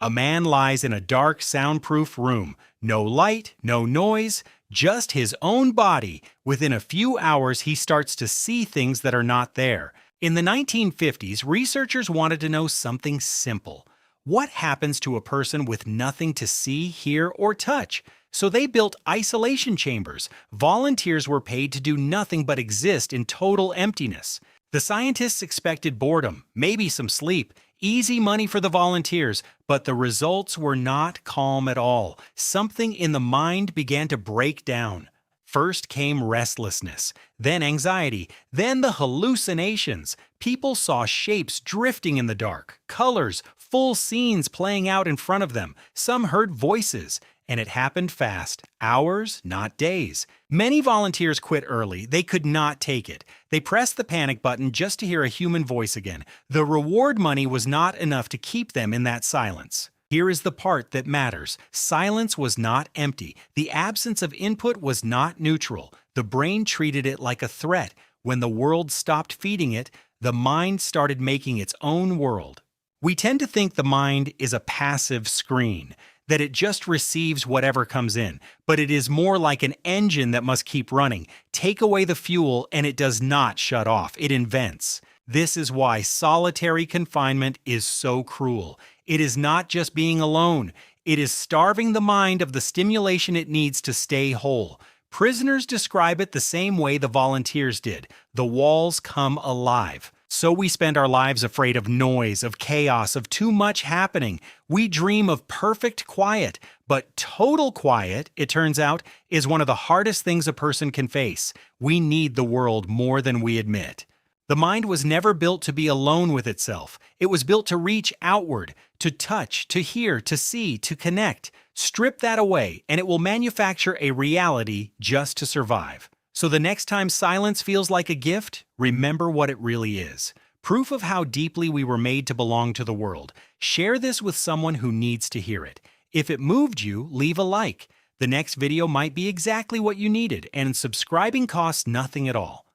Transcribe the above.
A man lies in a dark, soundproof room. No light, no noise, just his own body. Within a few hours, he starts to see things that are not there. In the 1950s, researchers wanted to know something simple. What happens to a person with nothing to see, hear, or touch? So they built isolation chambers. Volunteers were paid to do nothing but exist in total emptiness. The scientists expected boredom, maybe some sleep, easy money for the volunteers, but the results were not calm at all. Something in the mind began to break down. First came restlessness, then anxiety, then the hallucinations. People saw shapes drifting in the dark, colors, full scenes playing out in front of them. Some heard voices. And it happened fast, hours, not days. Many volunteers quit early. They could not take it. They pressed the panic button just to hear a human voice again. The reward money was not enough to keep them in that silence. Here is the part that matters. Silence was not empty. The absence of input was not neutral. The brain treated it like a threat. When the world stopped feeding it, the mind started making its own world. We tend to think the mind is a passive screen, that it just receives whatever comes in, but it is more like an engine that must keep running. Take away the fuel and it does not shut off, it invents. This is why solitary confinement is so cruel. It is not just being alone, it is starving the mind of the stimulation it needs to stay whole. Prisoners describe it the same way the volunteers did. The walls come alive. So we spend our lives afraid of noise, of chaos, of too much happening. We dream of perfect quiet, but total quiet, it turns out, is one of the hardest things a person can face. We need the world more than we admit. The mind was never built to be alone with itself. It was built to reach outward, to touch, to hear, to see, to connect. Strip that away, and it will manufacture a reality just to survive. So the next time silence feels like a gift, remember what it really is. Proof of how deeply we were made to belong to the world. Share this with someone who needs to hear it. If it moved you, leave a like. The next video might be exactly what you needed, and subscribing costs nothing at all.